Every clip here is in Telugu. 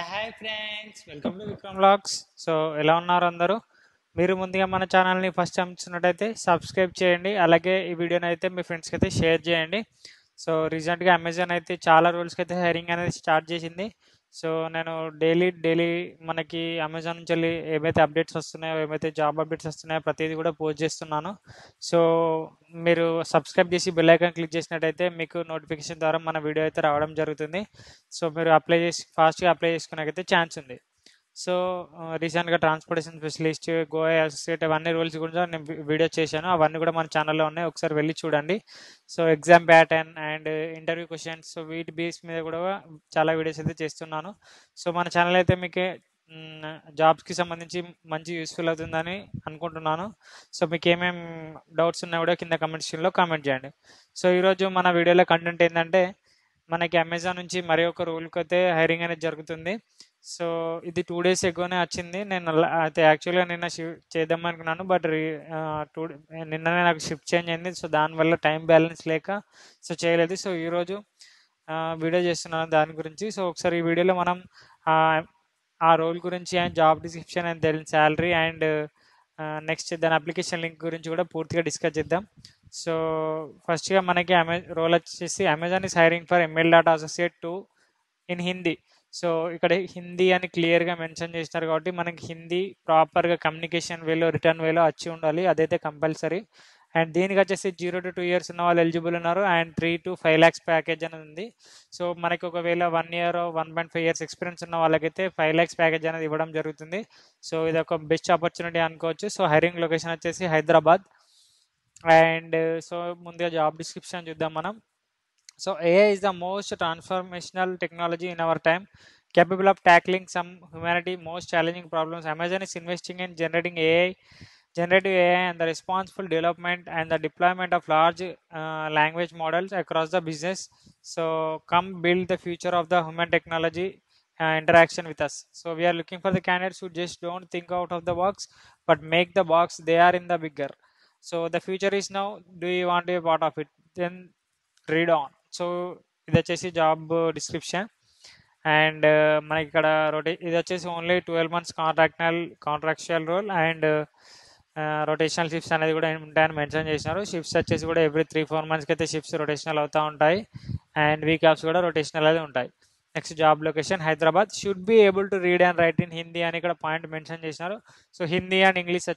Hi friends, welcome to Vikram vlogs. So ఎలా ఉన్నారు అందరూ? మీరు ముందుగా మన ఛానల్ని ఫస్ట్ టైం చూసినట్టయితే సబ్స్క్రైబ్ చేయండి. అలాగే ఈ వీడియోని అయితే మీ ఫ్రెండ్స్కి అయితే షేర్ చేయండి. సో రీసెంట్గా అమెజాన్ అయితే చాలా రూల్స్కి అయితే హైరింగ్ అనేది స్టార్ట్ చేసింది. సో నేను డైలీ మనకి అమెజాన్ నుంచి వెళ్ళి ఏమైతే అప్డేట్స్ వస్తున్నాయో, ఏమైతే జాబ్ అప్డేట్స్ వస్తున్నాయో ప్రతిదీ కూడా పోస్ట్ చేస్తున్నాను. సో మీరు సబ్స్క్రైబ్ చేసి బెల్ ఐకాన్ క్లిక్ చేసినట్టయితే మీకు నోటిఫికేషన్ ద్వారా మన వీడియో అయితే రావడం జరుగుతుంది. సో మీరు అప్లై చేసి ఫాస్ట్గా అప్లై చేసుకునేకైతే ఛాన్స్ ఉంది. సో రీసెంట్గా ట్రాన్స్పోర్టేషన్ స్పెషలిస్ట్, గోవా అసోసియేట్ అవన్నీ రూల్స్ గురించి నేను వీడియో చేశాను. అవన్నీ కూడా మన ఛానల్లో ఉన్నాయి, ఒకసారి వెళ్ళి చూడండి. So exam pattern and interview questions, so వీటి బేస్ మీద కూడా చాలా వీడియోస్ అయితే చేస్తున్నాను. సో మన ఛానల్ అయితే మీకు జాబ్స్కి సంబంధించి మంచి యూస్ఫుల్ అవుతుందని అనుకుంటున్నాను. సో మీకు ఏమేమి డౌట్స్ ఉన్నా కూడా కింద కమెంట్ సెక్షన్లో కామెంట్ చేయండి. సో ఈరోజు మన వీడియోలో కంటెంట్ ఏంటంటే, మనకి అమెజాన్ నుంచి మరి ఒక రూల్కి అయితే హైరింగ్ అనేది జరుగుతుంది. సో ఇది 2 days ఎగోనే వచ్చింది. నేను అయితే యాక్చువల్గా నిన్న చేద్దాం అనుకున్నాను, బట్ నిన్ననే నాకు షిఫ్ట్ చేంజ్ అయింది. సో దానివల్ల టైం బ్యాలెన్స్ లేక సో చేయలేదు. సో ఈరోజు వీడియో చేస్తున్నాను దాని గురించి. సో ఒకసారి ఈ వీడియోలో మనం ఆ రోల్ గురించి అండ్ జాబ్ డిస్క్రిప్షన్ అండ్ దాని శాలరీ అండ్ నెక్స్ట్ దాని అప్లికేషన్ లింక్ గురించి కూడా పూర్తిగా డిస్కస్ చేద్దాం. సో ఫస్ట్గా మనకి రోల్ వచ్చేసి Amazon is hiring for ML data associate 2 in Hindi. So ఇక్కడ హిందీ అని క్లియర్గా మెన్షన్ చేసినారు కాబట్టి మనకి హిందీ ప్రాపర్గా కమ్యూనికేషన్ వేలో, రిటర్న్ వేలో వచ్చి ఉండాలి, అదైతే కంపల్సరీ. అండ్ దీనికి వచ్చేసి 0 to 2 years ఉన్న వాళ్ళు ఎలిజిబుల్ ఉన్నారు. అండ్ 3 to 5 lakhs ప్యాకేజ్ అనేది ఉంది. సో మనకి ఒకవేళ 1 year 1.5 years ఎక్స్పీరియన్స్ ఉన్న వాళ్ళకైతే 5 lakhs ప్యాకేజ్ అనేది ఇవ్వడం జరుగుతుంది. సో ఇది ఒక బెస్ట్ ఆపర్చునిటీ అనుకోవచ్చు. సో హైరింగ్ లొకేషన్ వచ్చేసి హైదరాబాద్. అండ్ సో ముందుగా జాబ్ డిస్క్రిప్షన్ చూద్దాం మనం. So AI is the most transformational technology in our time, capable of tackling some humanity most challenging problems. Amazon is investing in generative AI, and the responsible development and the deployment of large language models across the business. So come build the future of the human technology interaction with us. So we are looking for the candidates who just don't think out of the box, but make the box they are in the bigger. So the future is now. Do you want to be a part of it? Then read on. So ఇది వచ్చేసి జాబ్ డిస్క్రిప్షన్. అండ్ మనకి ఇక్కడ ఇది వచ్చేసి only 12 months contractual role. And rotational shifts అనేది కూడా ఉంటాయని మెన్షన్ చేసినారు. షిఫ్ట్స్ వచ్చేసి కూడా ఎవ్రీ 3-4 monthsకి అయితే షిఫ్ట్స్ రొటేషనల్ అవుతూ ఉంటాయి. అండ్ వీక్ ఆఫ్స్ కూడా రొటేషనల్ అయితే ఉంటాయి. Next job location Hyderabad. Should be able to read and right in Hindi అని ఇక్కడ పాయింట్ మెన్షన్ చేసినారు. So Hindi and English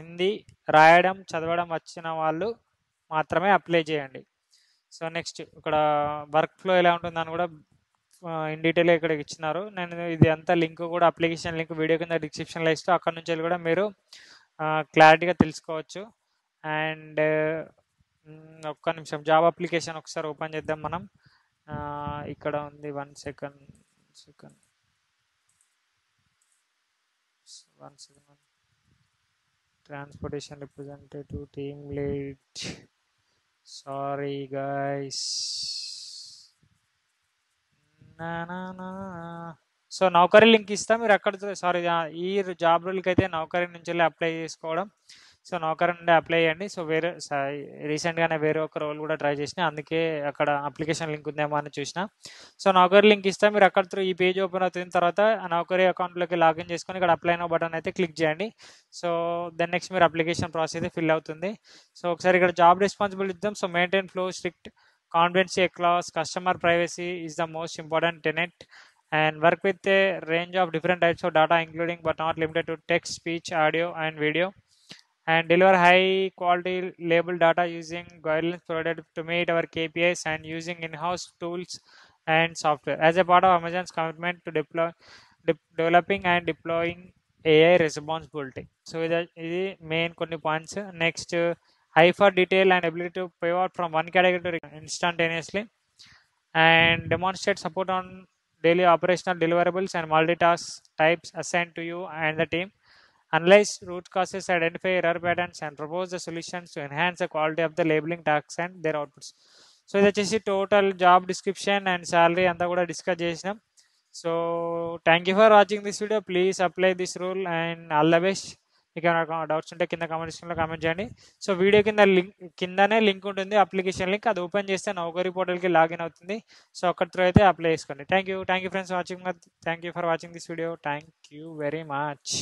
Hindi రాయడం చదవడం వచ్చిన వాళ్ళు మాత్రమే అప్లై చేయండి. సో నెక్స్ట్ ఇక్కడ వర్క్ ఫ్లో ఎలా ఉంటుందని కూడా ఇన్ డీటెయిల్గా ఇక్కడ ఇచ్చినారు. నేను ఇది అంతా లింక్ కూడా అప్లికేషన్ లింక్ వీడియో కింద డిస్క్రిప్షన్లో ఇస్తూ అక్కడ నుంచి వెళ్ళి కూడా మీరు క్లారిటీగా తెలుసుకోవచ్చు. అండ్ ఒక్క నిమిషం జాబ్ అప్లికేషన్ ఒకసారి ఓపెన్ చేద్దాం మనం. ఇక్కడ ఉంది, 1 second. Transportation representative, team lead. Sorry guys. So Naukri link ఇస్తా, మీరు అక్కడ ఈ జాబ్ రోల్కి అయితే నౌకరీ నుంచి వెళ్ళి అప్లై చేసుకోవడం. సో నౌకరీ నుండి అప్లై చేయండి. సో రీసెంట్గానే వేరే ఒక రోల్ కూడా ట్రై చేసిన, అందుకే అక్కడ అప్లికేషన్ లింక్ ఉందేమో అని చూసిన. సో నౌకరీ లింక్ ఇస్తా, మీరు అక్కడ ఈ పేజ్ ఓపెన్ అవుతున్న తర్వాత ఆ నౌకరీ అకౌంట్లోకి లాగిన్ చేసుకొని ఇక్కడ అప్లై నో బటన్ అయితే క్లిక్ చేయండి. సో దెన్ నెక్స్ట్ మీరు అప్లికేషన్ ప్రాసెస్ అయితే ఫిల్ అవుతుంది. సో ఒకసారి ఇక్కడ జాబ్ రెస్పాన్సిబిలిటీ ఇద్దాం. So maintain flow, strict confidentiality across customer privacy is the most important tenet, and work with a range of different types of data including but not limited to text, speech, audio and video, and deliver high quality labeled data using guidelines provided to meet our KPIs and using in-house tools and software as a part of Amazon's commitment to developing and deploying AI responsibility. So ఇది మెయిన్ కొన్ని points. Next high for detail and ability to pivot from one category to instantaneously, and demonstrate support on daily operational deliverables and multitask types assigned to you and the team. Analyze root causes, identify error patterns and propose the solutions to enhance the quality of the labeling tasks and their outputs. So ఇది వచ్చేసి total job description and salary అంతా కూడా డిస్కస్ చేసినాం. So thank you for watching this video. Please apply this rule and all the best. మీకు ఏమైనా డౌట్స్ ఉంటే కింద కామెంట్ సెక్షన్లో కామెంట్ చేయండి. సో వీడియో కిందనే లింక్ ఉంటుంది, అప్లికేషన్ లింక్. అది ఓపెన్ చేస్తే నౌకరీ పోర్టల్కి లాగిన్ అవుతుంది. సో అక్కడ త్రూ అయితే అప్లై చేసుకోండి. Thank you friends watching. Thank you for watching this video. Thank you very much.